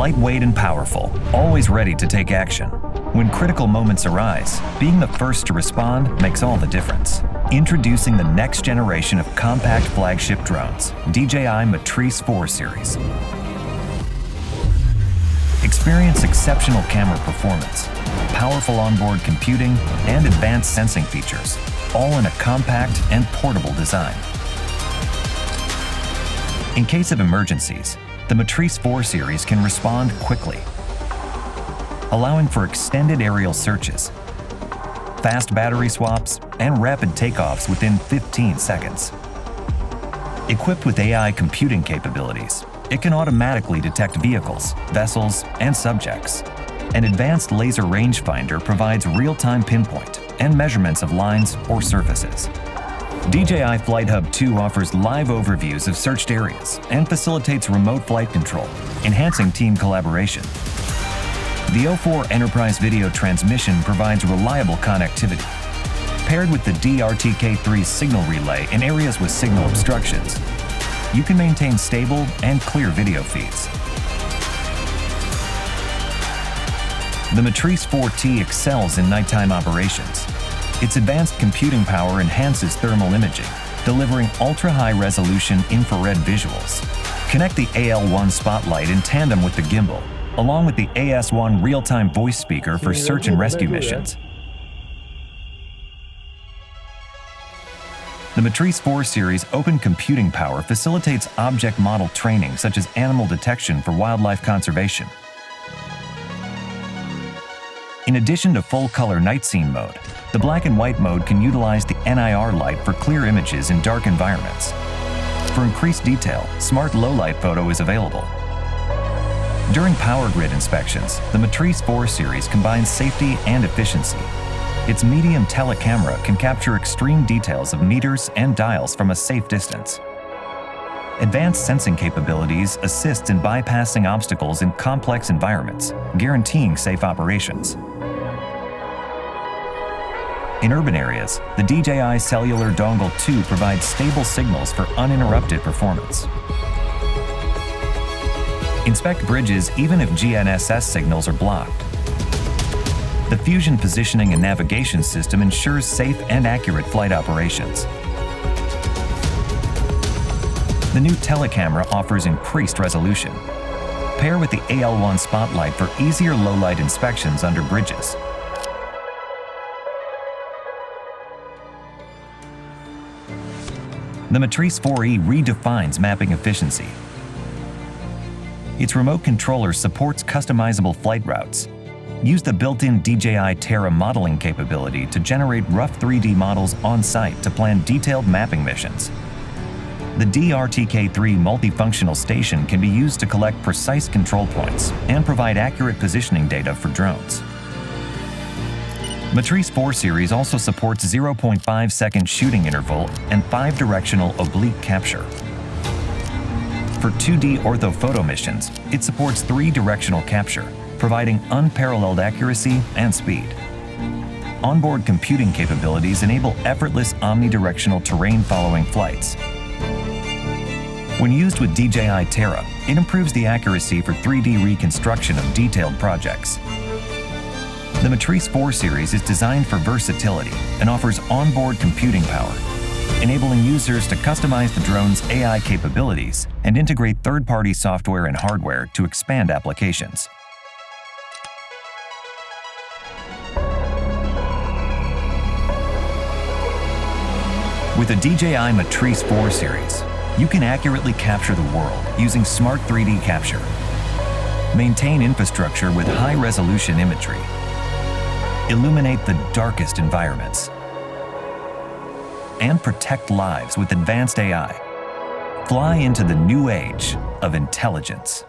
lightweight and powerful, always ready to take action. When critical moments arise, being the first to respond makes all the difference. Introducing the next generation of compact flagship drones, DJI Matrice 4 series. Experience exceptional camera performance, powerful onboard computing, and advanced sensing features, all in a compact and portable design. In case of emergencies, the Matrice 4 series can respond quickly, allowing for extended aerial searches, fast battery swaps, and rapid takeoffs within 15 seconds. Equipped with AI computing capabilities, it can automatically detect vehicles, vessels, and subjects. An advanced laser rangefinder provides real-time pinpoint and measurements of lines or surfaces. DJI Flight Hub 2 offers live overviews of searched areas and facilitates remote flight control, enhancing team collaboration. The O4 Enterprise Video Transmission provides reliable connectivity. Paired with the DRTK3 signal relay in areas with signal obstructions, you can maintain stable and clear video feeds. The Matrice 4T excels in nighttime operations. Its advanced computing power enhances thermal imaging, delivering ultra-high-resolution infrared visuals. Connect the AL1 spotlight in tandem with the gimbal, along with the AS1 real-time voice speaker for search and rescue missions. The Matrice 4 series open computing power facilitates object model training such as animal detection for wildlife conservation. In addition to full-color night scene mode, the black and white mode can utilize the NIR light for clear images in dark environments. For increased detail, smart low-light photo is available. During power grid inspections, the Matrice 4 series combines safety and efficiency. Its medium telecamera can capture extreme details of meters and dials from a safe distance. Advanced sensing capabilities assist in bypassing obstacles in complex environments, guaranteeing safe operations. In urban areas, the DJI Cellular Dongle 2 provides stable signals for uninterrupted performance. Inspect bridges even if GNSS signals are blocked. The Fusion Positioning and Navigation System ensures safe and accurate flight operations. The new telecamera offers increased resolution. Pair with the AL1 spotlight for easier low-light inspections under bridges. The Matrice 4E redefines mapping efficiency. Its remote controller supports customizable flight routes. Use the built-in DJI Terra modeling capability to generate rough 3D models on-site to plan detailed mapping missions. The DRTK3 multifunctional station can be used to collect precise control points and provide accurate positioning data for drones. Matrice 4 series also supports 0.5-second shooting interval and 5-directional oblique capture. For 2D orthophoto missions, it supports 3-directional capture, providing unparalleled accuracy and speed. Onboard computing capabilities enable effortless omnidirectional terrain-following flights. When used with DJI Terra, it improves the accuracy for 3D reconstruction of detailed projects. The Matrice 4 series is designed for versatility and offers onboard computing power, enabling users to customize the drone's AI capabilities and integrate third-party software and hardware to expand applications. With the DJI Matrice 4 series, you can accurately capture the world using smart 3D capture, maintain infrastructure with high-resolution imagery, illuminate the darkest environments, and protect lives with advanced AI. Fly into the new age of intelligence.